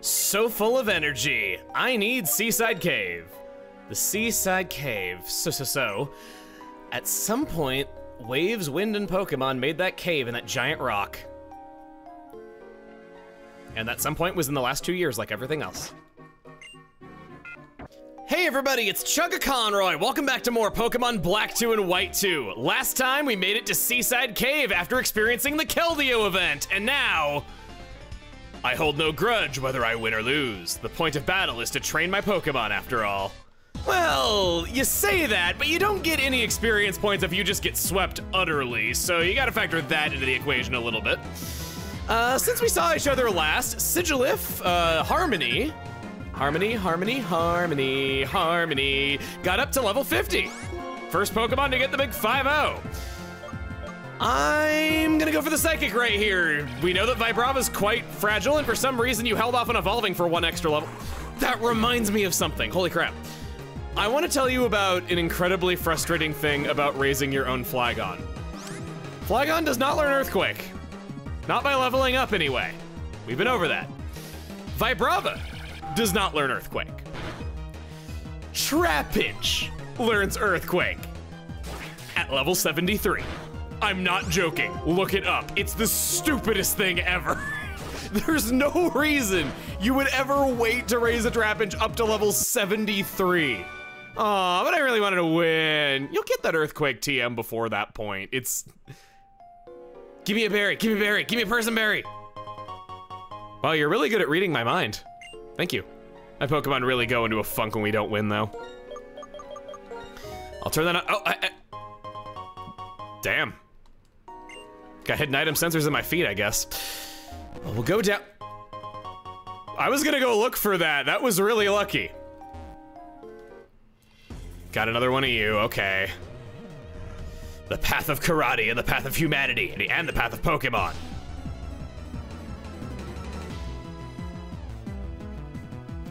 So full of energy. I need Seaside Cave. The Seaside Cave. So. At some point, waves, wind, and Pokemon made that cave in that giant rock. And that some point was in the last 2 years, like everything else. Hey everybody, it's Chugga Conroy. Welcome back to more Pokemon Black 2 and White 2. Last time we made it to Seaside Cave after experiencing the Keldeo event, and now I hold no grudge whether I win or lose. The point of battle is to train my Pokemon after all. Well, you say that, but you don't get any experience points if you just get swept utterly, so you gotta factor that into the equation a little bit. Since we saw each other last, Sigilif, Harmony, got up to level 50. First Pokemon to get the big 5-0. I'm gonna go for the Psychic right here. We know that Vibrava's quite fragile, and for some reason you held off on evolving for 1 extra level. That reminds me of something, holy crap. I wanna tell you about an incredibly frustrating thing about raising your own Flygon. Flygon does not learn Earthquake. Not by leveling up anyway. We've been over that. Vibrava does not learn Earthquake. Trapinch learns Earthquake at level 73. I'm not joking, look it up. It's the stupidest thing ever. There's no reason you would ever wait to raise a Trapinch up to level 73. Aw, but I really wanted to win. You'll get that Earthquake TM before that point. It's... Give me a berry, give me a berry, give me a person berry. Wow, you're really good at reading my mind. Thank you. My Pokemon really go into a funk when we don't win, though. I'll turn that on. Oh, damn. Got hidden item sensors in my feet, I guess. Well, we'll go down. I was gonna go look for that. That was really lucky. Got another one of you, okay. The path of karate and the path of humanity and the path of Pokemon.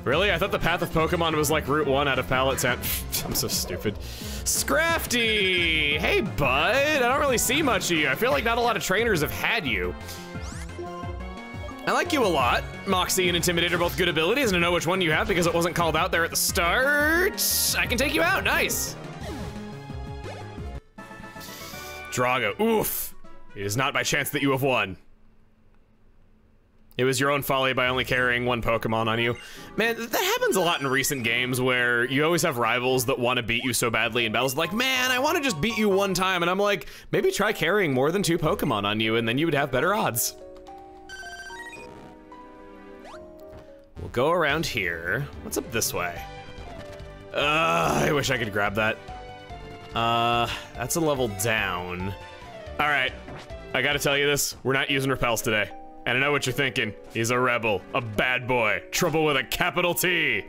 Really? I thought the path of Pokemon was like Route 1 out of Palette Town. I'm so stupid. Scrafty! Hey, bud. I don't really see much of you. I feel like not a lot of trainers have had you. I like you a lot. Moxie and Intimidate are both good abilities, and I know which one you have because it wasn't called out there at the start. I can take you out, nice. Drago, oof. It is not by chance that you have won. It was your own folly by only carrying 1 Pokemon on you. Man, that happens a lot in recent games where you always have rivals that want to beat you so badly in battles. Like, man, I want to just beat you 1 time. And I'm like, maybe try carrying more than 2 Pokemon on you and then you would have better odds. We'll go around here. What's up this way? I wish I could grab that. That's a level down. All right, I gotta tell you this. We're not using repels today. And I know what you're thinking. He's a rebel, a bad boy, trouble with a capital T.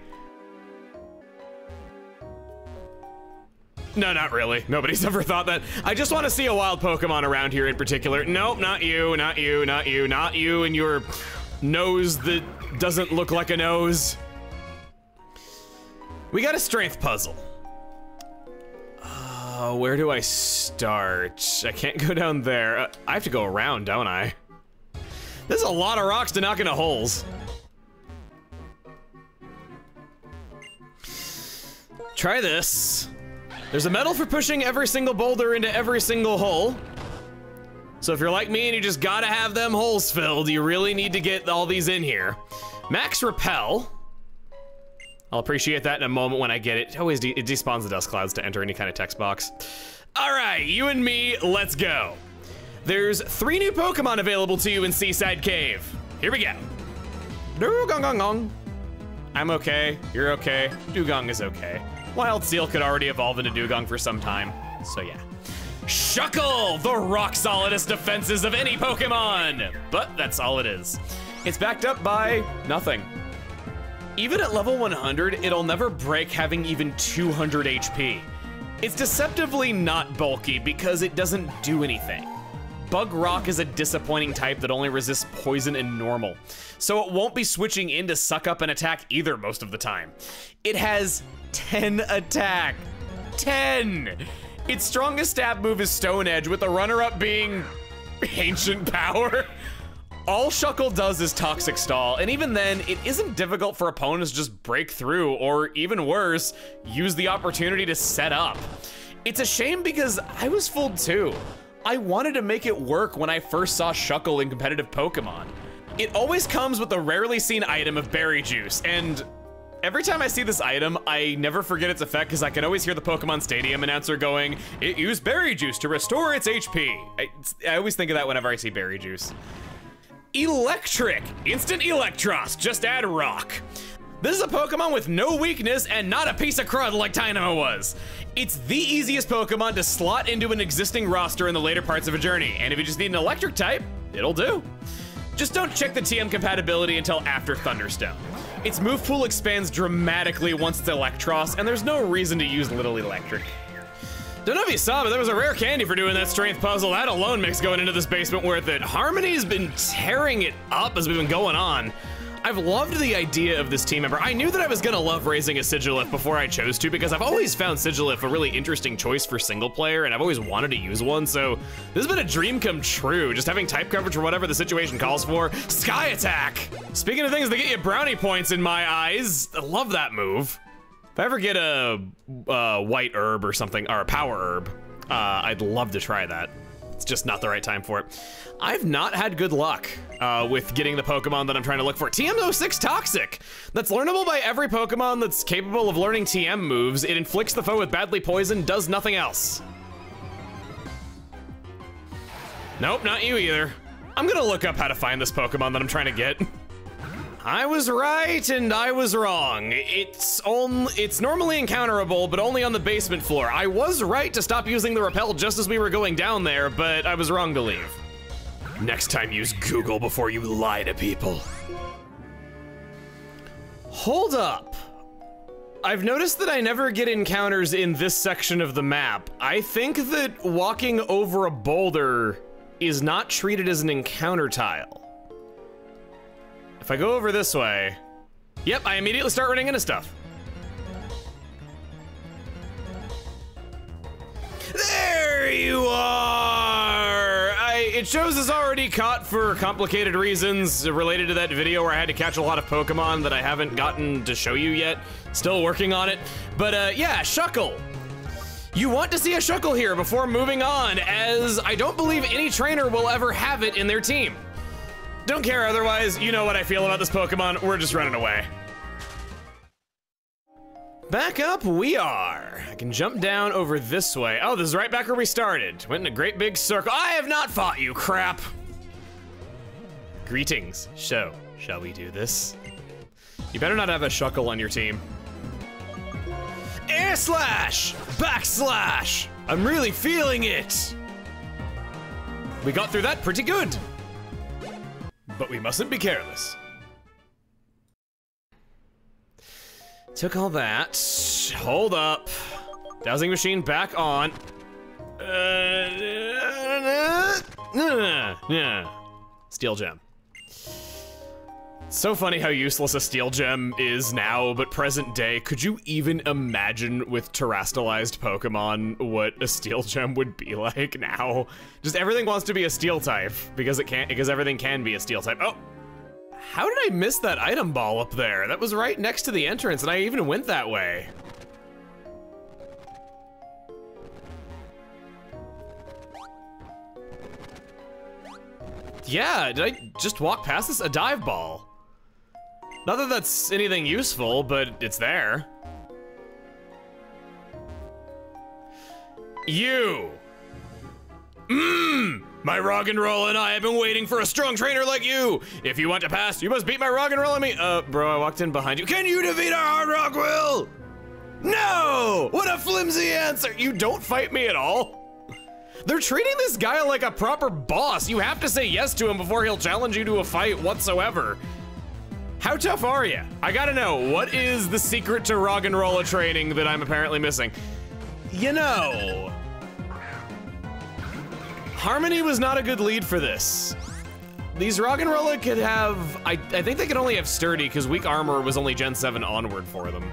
No, not really. Nobody's ever thought that. I just want to see a wild Pokemon around here in particular. Nope, not you, not you, not you, not you and your nose that doesn't look like a nose. We got a strength puzzle. Where do I start? I can't go down there. I have to go around, don't I? There's a lot of rocks to knock into holes. Try this. There's a medal for pushing every single boulder into every single hole. So if you're like me and you just gotta have them holes filled, you really need to get all these in here. Max Repel. I'll appreciate that in a moment when I get it. It always it despawns the dust clouds to enter any kind of text box. All right, you and me, let's go. There's 3 new Pokemon available to you in Seaside Cave. Here we go. Dugong. I'm okay, you're okay. Dugong is okay. Wild Seal could already evolve into Dugong for some time, so yeah. Shuckle, the rock solidest defenses of any Pokemon. But that's all it is. It's backed up by nothing. Even at level 100, it'll never break having even 200 HP. It's deceptively not bulky because it doesn't do anything. Bug Rock is a disappointing type that only resists poison and normal, so it won't be switching in to suck up an attack either most of the time. It has 10 attack. 10! Its strongest stab move is Stone Edge, with the runner-up being Ancient Power. All Shuckle does is toxic stall, and even then, it isn't difficult for opponents to just break through, or even worse, use the opportunity to set up. It's a shame because I was fooled too. I wanted to make it work when I first saw Shuckle in competitive Pokemon. It always comes with the rarely seen item of Berry Juice, and every time I see this item, I never forget its effect because I can always hear the Pokemon Stadium announcer going, "It used Berry Juice to restore its HP." I always think of that whenever I see Berry Juice. Electric, instant Electros, just add rock. This is a Pokemon with no weakness and not a piece of crud like Tynamo was. It's the easiest Pokemon to slot into an existing roster in the later parts of a journey, and if you just need an electric type, it'll do. Just don't check the TM compatibility until after Thunderstone. Its move pool expands dramatically once it's Electros, and there's no reason to use Little Electric. Don't know if you saw, but there was a rare candy for doing that strength puzzle. That alone makes going into this basement worth it. Harmony's been tearing it up as we've been going on. I've loved the idea of this team member. I knew that I was gonna love raising a Sigilif before I chose to because I've always found Sigilif a really interesting choice for single player and I've always wanted to use one, so this has been a dream come true, just having type coverage for whatever the situation calls for. Sky Attack! Speaking of things that get you brownie points in my eyes, I love that move. If I ever get a white herb or something, or a power herb, I'd love to try that. It's just not the right time for it. I've not had good luck with getting the Pokemon that I'm trying to look for. TM06 Toxic. That's learnable by every Pokemon that's capable of learning TM moves. It inflicts the foe with badly poison, does nothing else. Nope, not you either. I'm gonna look up how to find this Pokemon that I'm trying to get. I was right and I was wrong. It's normally encounterable, but only on the basement floor. I was right to stop using the repel just as we were going down there, but I was wrong to leave. Next time use Google before you lie to people. Hold up. I've noticed that I never get encounters in this section of the map. I think that walking over a boulder is not treated as an encounter tile. If I go over this way, yep, I immediately start running into stuff. There you are! It shows it's already caught for complicated reasons related to that video where I had to catch a lot of Pokemon that I haven't gotten to show you yet. Still working on it. But yeah, Shuckle. You want to see a Shuckle here before moving on, as I don't believe any trainer will ever have it in their team. Don't care otherwise, you know what I feel about this Pokemon, we're just running away. Back up we are. I can jump down over this way. Oh, this is right back where we started. Went in a great big circle. I have not fought you, crap. Greetings, so, shall we do this? You better not have a Shuckle on your team. Air slash, backslash. I'm really feeling it. We got through that pretty good. But we mustn't be careless. Took all that. Hold up. Dowsing machine back on. Steel gem. So funny how useless a steel gem is now, but present day, could you even imagine with terrestrialized Pokemon what a steel gem would be like now? Just everything wants to be a steel type because everything can be a steel type. Oh, how did I miss that item ball up there? That was right next to the entrance and I even went that way. Yeah, did I just walk past this? A dive ball. Not that that's anything useful, but it's there. You. My rock and roll and I have been waiting for a strong trainer like you. If you want to pass, you must beat my rock and roll on me. Bro, I walked in behind you. Can you defeat our hard rock will? No! What a flimsy answer. You don't fight me at all? They're treating this guy like a proper boss. You have to say yes to him before he'll challenge you to a fight whatsoever. How tough are you? I gotta know, what is the secret to Roggenrola training that I'm apparently missing? You know, Harmony was not a good lead for this. These Roggenrola could have, I think they could only have Sturdy because weak armor was only Gen 7 onward for them.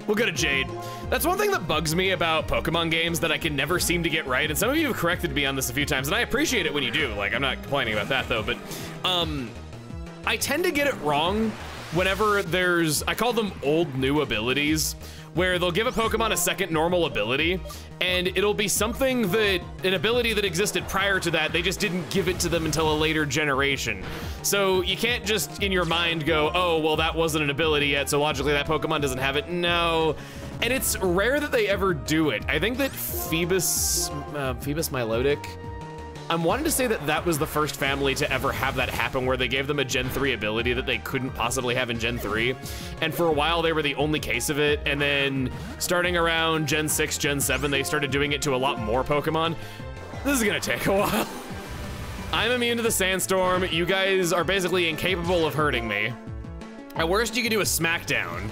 We'll go to Jade. That's one thing that bugs me about Pokemon games that I can never seem to get right, and some of you have corrected me on this a few times, and I appreciate it when you do. Like, I'm not complaining about that though, but I tend to get it wrong whenever there's, I call them old new abilities, where they'll give a Pokemon a second normal ability, and it'll be something that, an ability that existed prior to that, they just didn't give it to them until a later generation. So you can't just in your mind go, oh, well that wasn't an ability yet, so logically that Pokemon doesn't have it. No, and it's rare that they ever do it. I think that Phoebus Milotic, I'm wanting to say that that was the first family to ever have that happen, where they gave them a Gen 3 ability that they couldn't possibly have in Gen 3. And for a while, they were the only case of it. And then starting around Gen 6, Gen 7, they started doing it to a lot more Pokemon. This is gonna take a while. I'm immune to the Sandstorm. You guys are basically incapable of hurting me. At worst, you could do a Smackdown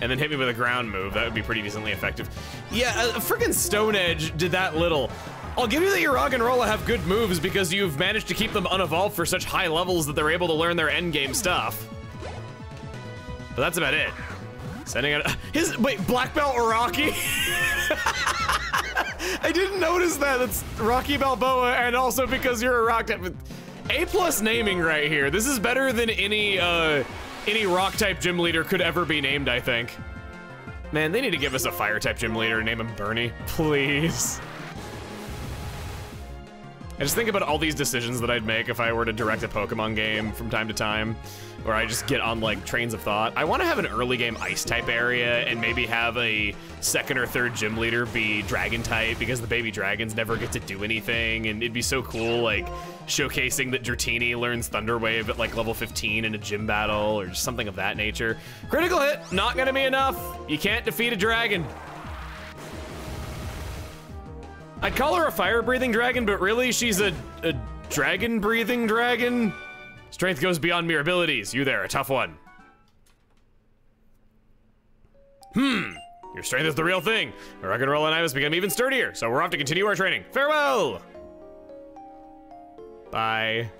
and then hit me with a ground move. That would be pretty decently effective. Yeah, a freaking Stone Edge did that little. I'll give you that your Roggenrola have good moves because you've managed to keep them unevolved for such high levels that they're able to learn their endgame stuff. But that's about it. Sending out wait, Black Belt Rocky? I didn't notice that. That's Rocky Balboa, and also because you're a rock type. A+ naming right here. This is better than any rock type gym leader could ever be named, I think. Man, they need to give us a fire type gym leader and name him Bernie, please. I just think about all these decisions that I'd make if I were to direct a Pokemon game from time to time, where I just get on like trains of thought. I want to have an early game ice type area and maybe have a second or third gym leader be dragon type, because the baby dragons never get to do anything, and it'd be so cool like showcasing that Dratini learns Thunder Wave at like level 15 in a gym battle or just something of that nature. Critical hit, not gonna be enough. You can't defeat a dragon. I'd call her a fire-breathing dragon, but really she's a dragon-breathing dragon. Strength goes beyond mere abilities. You there, a tough one. Your strength is the real thing. Roggenrola and I must become even sturdier, so we're off to continue our training. Farewell! Bye.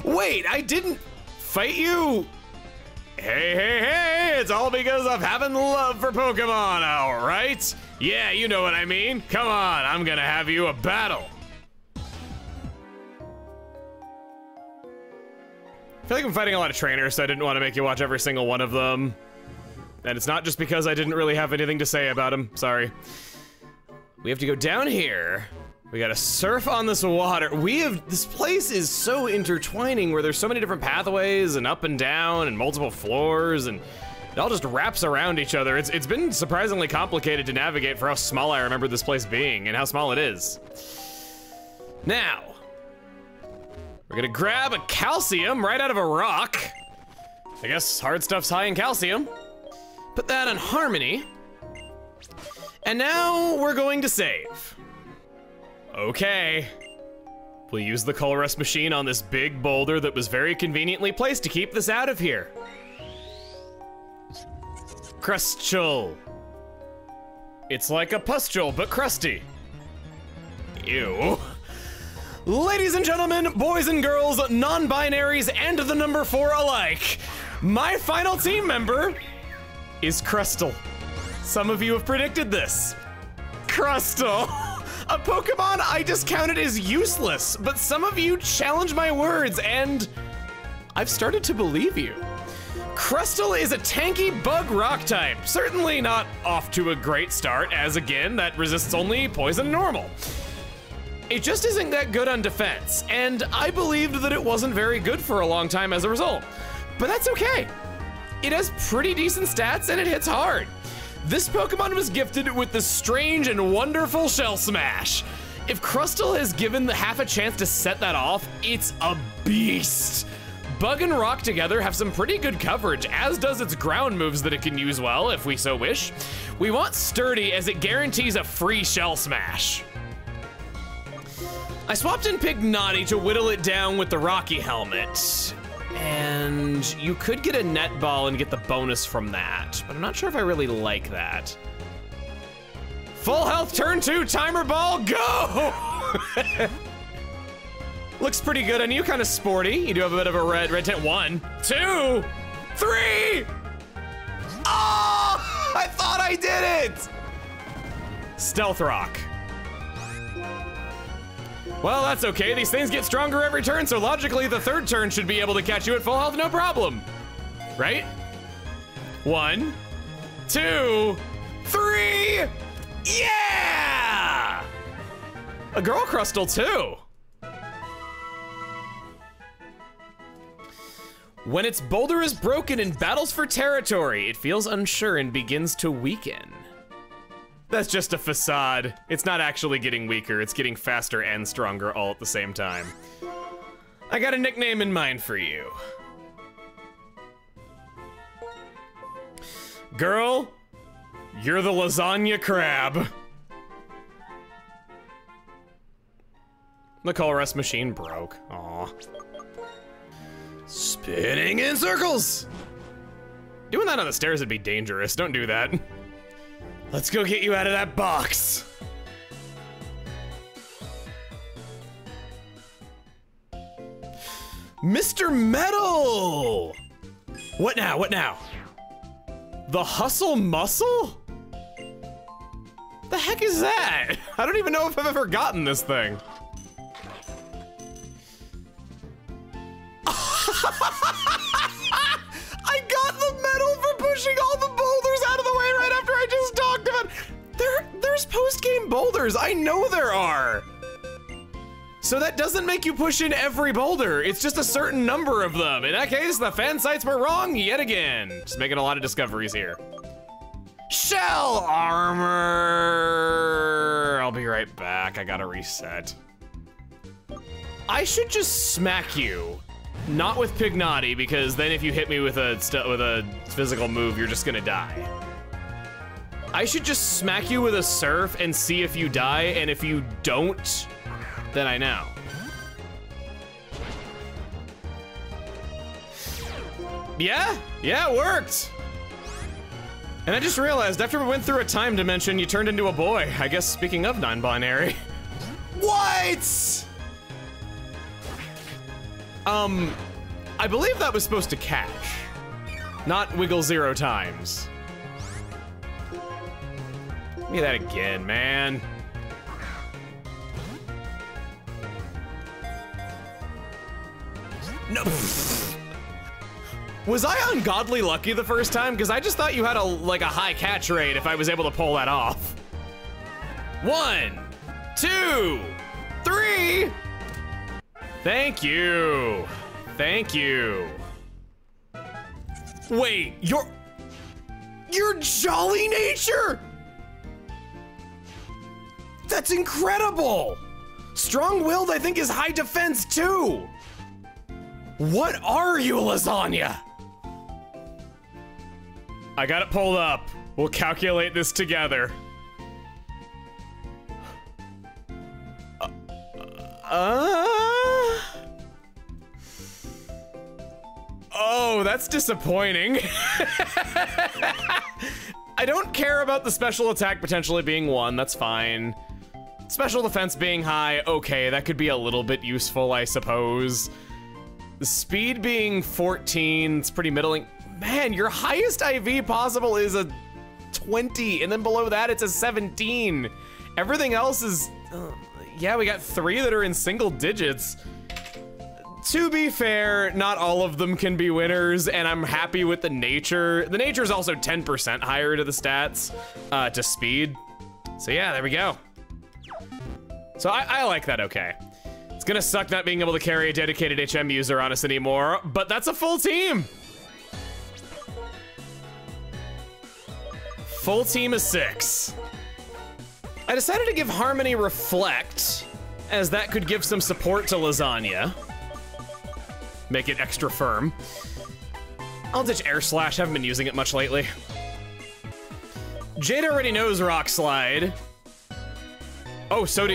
Wait, I didn't fight you? Hey, it's all because of having love for Pokemon, all right? Yeah, you know what I mean. Come on, I'm gonna have you a battle. I feel like I'm fighting a lot of trainers, so I didn't want to make you watch every single one of them. And it's not just because I didn't really have anything to say about them, sorry. We have to go down here. We gotta surf on this water. This place is so intertwining where there's so many different pathways and up and down and multiple floors, and it all just wraps around each other. It's been surprisingly complicated to navigate for how small I remember this place being and how small it is. Now, we're gonna grab a calcium right out of a rock. I guess hard stuff's high in calcium. Put that on Harmony. And now we're going to save. Okay. We'll use the Colress machine on this big boulder that was very conveniently placed to keep this out of here. Crustule. It's like a pustule, but crusty. Ew. Ladies and gentlemen, boys and girls, non-binaries, and the number 4 alike, my final team member is Crustle. Some of you have predicted this. Crustle. A Pokemon I discounted as useless, but some of you challenged my words, and I've started to believe you. Crustle is a tanky bug rock type. Certainly not off to a great start, as again, that resists only poison normal. It just isn't that good on defense, and I believed that it wasn't very good for a long time as a result. But that's okay. It has pretty decent stats and it hits hard. This Pokemon was gifted with the strange and wonderful Shell Smash. If Crustle has given the half a chance to set that off, it's a beast. Bug and Rock together have some pretty good coverage, as does its ground moves that it can use well, if we so wish. We want Sturdy, as it guarantees a free Shell Smash. I swapped in Pignati to whittle it down with the Rocky Helmet. And you could get a net ball and get the bonus from that, but I'm not sure if I really like that. Full health, turn 2, timer ball, go! Looks pretty good on you, kind of sporty. You do have a bit of a red tint. 1, 2, 3! Oh! I thought I did it! Stealth Rock. Well, that's okay. These things get stronger every turn, so logically the third turn should be able to catch you at full health, no problem. Right? 1, 2, 3. Yeah! A girl crustal too. When its boulder is broken in battles for territory, it feels unsure and begins to weaken. That's just a facade. It's not actually getting weaker, it's getting faster and stronger all at the same time. I got a nickname in mind for you. Girl, you're the lasagna crab. The Colress machine broke. Aw. Spinning in circles! Doing that on the stairs would be dangerous. Don't do that. Let's go get you out of that box. Mr. Metal! What now? What now? The Hustle Muscle? The heck is that? I don't even know if I've ever gotten this thing. I got the medal for pushing all the boulders out of the way right after I just talked about it. There's post-game boulders, I know there are. So that doesn't make you push in every boulder, it's just a certain number of them. In that case, the fan sites were wrong yet again. Just making a lot of discoveries here. Shell armor. I'll be right back, I gotta reset. I should just smack you. Not with Pignati, because then if you hit me with a physical move, you're just gonna die. I should just smack you with a surf and see if you die, and if you don't, then I know. Yeah, it worked. And I just realized after we went through a time dimension, you turned into a boy. I guess speaking of non-binary. What? I believe that was supposed to catch, not wiggle 0 times. Give me that again, man. No. Was I ungodly lucky the first time? Because I just thought you had a high catch rate if I was able to pull that off. 1, 2, 3. Thank you. Thank you. Wait, you're Jolly Nature? That's incredible. Strong-willed, I think, is high defense too. What are you, Lasagna? I got it pulled up. We'll calculate this together. Oh, that's disappointing. I don't care about the special attack potentially being 1, that's fine. Special defense being high, okay, that could be a little bit useful, I suppose. The speed being 14, it's pretty middling. Man, your highest IV possible is a 20, and then below that it's a 17. Everything else is, yeah, we got 3 that are in single digits. To be fair, not all of them can be winners, and I'm happy with the nature. The nature is also 10% higher to the stats, to speed. So yeah, there we go. So I like that okay. It's gonna suck not being able to carry a dedicated HM user on us anymore, but that's a full team. Full team of 6. I decided to give Harmony Reflect, as that could give some support to Lasagna. Make it extra firm. I'll ditch Air Slash, haven't been using it much lately. Jade already knows Rock Slide. Oh, so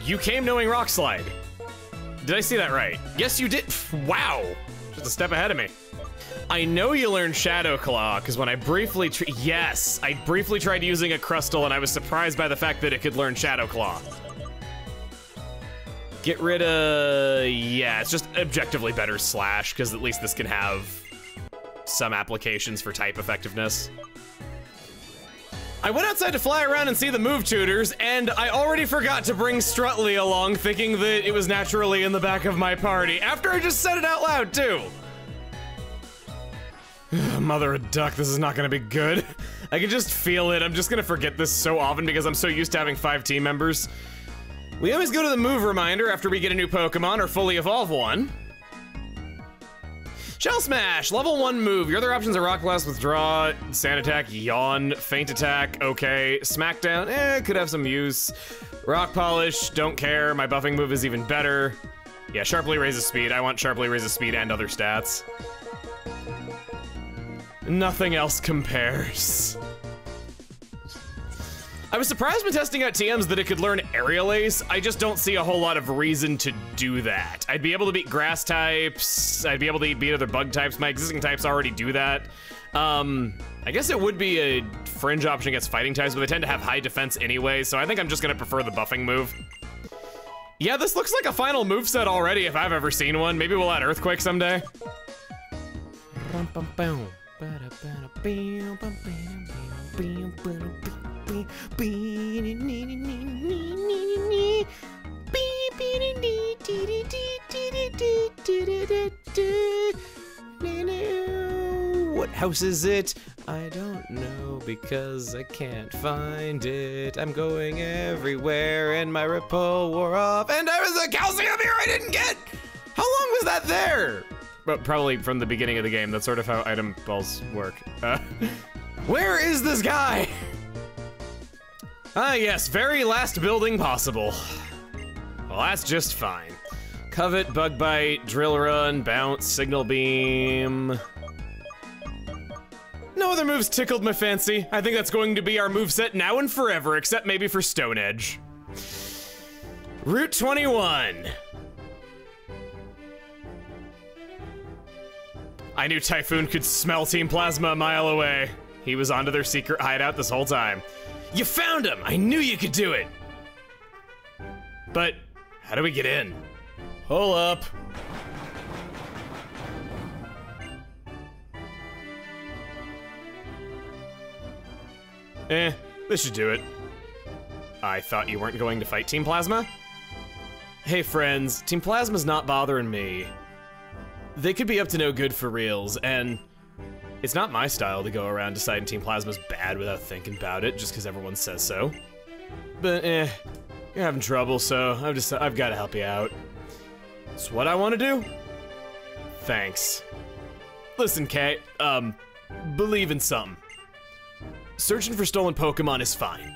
you came knowing Rock Slide. Did I see that right? Yes, you did. Wow, just a step ahead of me. I know you learned Shadow Claw, because when I briefly, I briefly tried using a Crustal and I was surprised by the fact that it could learn Shadow Claw. Get rid of, yeah, it's just objectively better Slash, because at least this can have some applications for type effectiveness. I went outside to fly around and see the move tutors, and I already forgot to bring Strutley along, thinking that it was naturally in the back of my party, after I just said it out loud, too. Mother of duck, this is not gonna be good. I can just feel it. I'm just gonna forget this so often because I'm so used to having 5 team members. We always go to the move reminder after we get a new Pokemon or fully evolve one. Shell Smash, level 1 move. Your other options are Rock Blast, Withdraw, Sand Attack, Yawn, Feint Attack, okay. Smackdown, could have some use. Rock Polish, don't care. My buffing move is even better. Yeah, Sharply raises speed. I want Sharply raises speed and other stats. Nothing else compares. I was surprised when testing out TMs that it could learn Aerial Ace. I just don't see a whole lot of reason to do that. I'd be able to beat grass types. I'd be able to beat other bug types. My existing types already do that. I guess it would be a fringe option against fighting types, but they tend to have high defense anyway, so I think I'm just gonna prefer the buffing move. Yeah, this looks like a final moveset already if I've ever seen one. Maybe we'll add Earthquake someday. What house is it? I don't know because I can't find it. I'm going everywhere and my repel wore off and there was a calcium here I didn't get! How long was that there? But probably from the beginning of the game. That's sort of how item balls work. Where is this guy? Ah, yes, very last building possible. Well, that's just fine. Covet, Bug Bite, Drill Run, Bounce, Signal Beam. No other moves tickled my fancy. I think that's going to be our moveset now and forever, except maybe for Stone Edge. Route 21. I knew Typhoon could smell Team Plasma a mile away. He was onto their secret hideout this whole time. You found him! I knew you could do it! But, how do we get in? Hold up. This should do it. I thought you weren't going to fight Team Plasma? Hey friends, Team Plasma's not bothering me. They could be up to no good for reals, and it's not my style to go around deciding Team Plasma's bad without thinking about it, just because everyone says so. But you're having trouble, so I've got to help you out. It's what I want to do. Thanks. Listen, Kay, believe in something. Searching for stolen Pokemon is fine.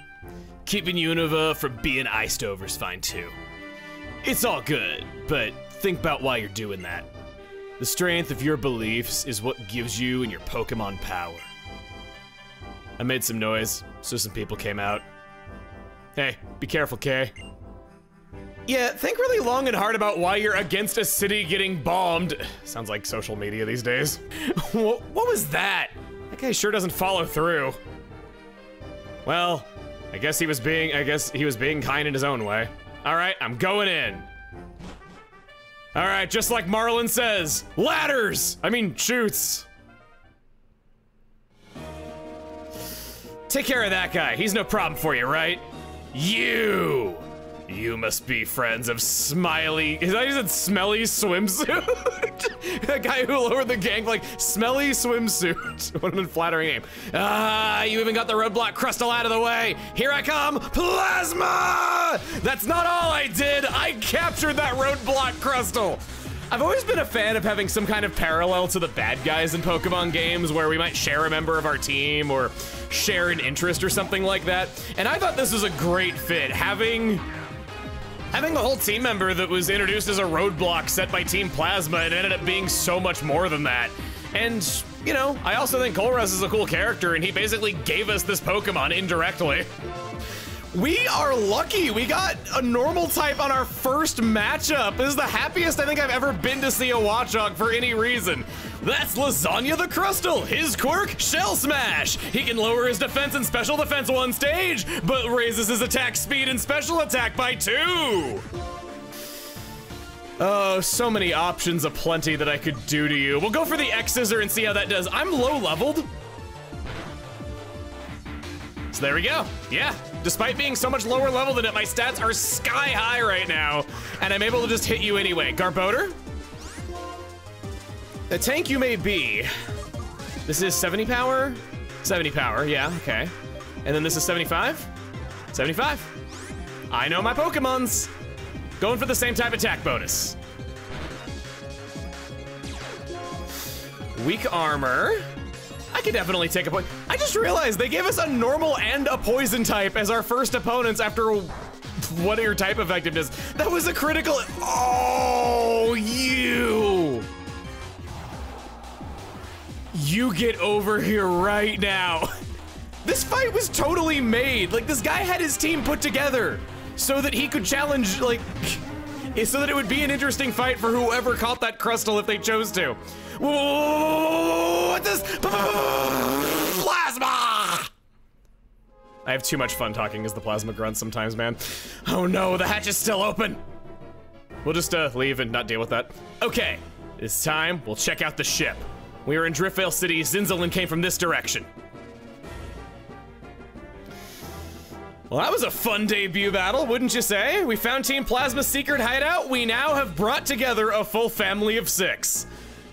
Keeping Unova from being iced over is fine too. It's all good, but think about why you're doing that. The strength of your beliefs is what gives you and your Pokemon power. I made some noise, so some people came out. Hey, be careful, Kay. Yeah, think really long and hard about why you're against a city getting bombed. Sounds like social media these days. What was that? That guy sure doesn't follow through. Well, I guess he was being kind in his own way. All right, I'm going in. All right, just like Marlon says, ladders! I mean, chutes. Take care of that guy. He's no problem for you, right? You must be friends of Smiley. Is that just Smelly Swimsuit? That guy who lowered the gang, like, Smelly Swimsuit. What an unflattering name. Ah, you even got the roadblock Crustal out of the way. Here I come, Plasma! That's not all I did. I captured that roadblock Crustal. I've always been a fan of having some kind of parallel to the bad guys in Pokemon games where we might share a member of our team or share an interest or something like that. And I thought this was a great fit. Having the whole team member that was introduced as a roadblock set by Team Plasma and ended up being so much more than that. And, you know, I also think Colress is a cool character and he basically gave us this Pokemon indirectly. We are lucky. We got a normal type on our first matchup. This is the happiest I think I've ever been to see a Watchog for any reason. That's Lasagna the Crustal. His quirk, Shell Smash. He can lower his defense and special defense one stage, but raises his attack speed and special attack by 2. Oh, so many options aplenty that I could do to you. We'll go for the X-Scissor and see how that does. I'm low leveled. So there we go. Yeah, despite being so much lower level than it, my stats are sky high right now, and I'm able to just hit you anyway. Garbodor? The tank you may be. This is 70 power? 70 power, yeah, okay. And then this is 75? 75. I know my Pokemons. Going for the same type attack bonus. Weak armor. I could definitely take a point. I just realized they gave us a normal and a poison type as our first opponents after what are your type effectiveness? That was a critical. Oh, you get over here right now. This fight was totally made. Like, this guy had his team put together so that he could challenge, like, so that it would be an interesting fight for whoever caught that Crustle if they chose to. Whoa, what this? Plasma! I have too much fun talking as the Plasma Grunt sometimes, man. Oh no, the hatch is still open. We'll just leave and not deal with that. Okay, it's time. We'll check out the ship. We are in Driftvale City. Zinzalin came from this direction. Well, that was a fun debut battle, wouldn't you say? We found Team Plasma's secret hideout. We now have brought together a full family of 6.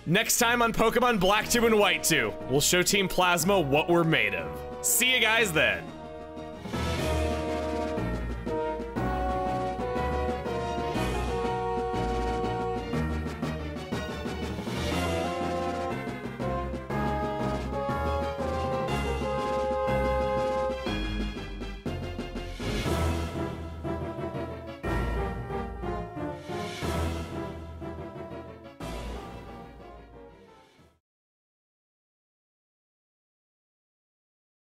Next time on Pokemon Black 2 and White 2, we'll show Team Plasma what we're made of. See you guys then.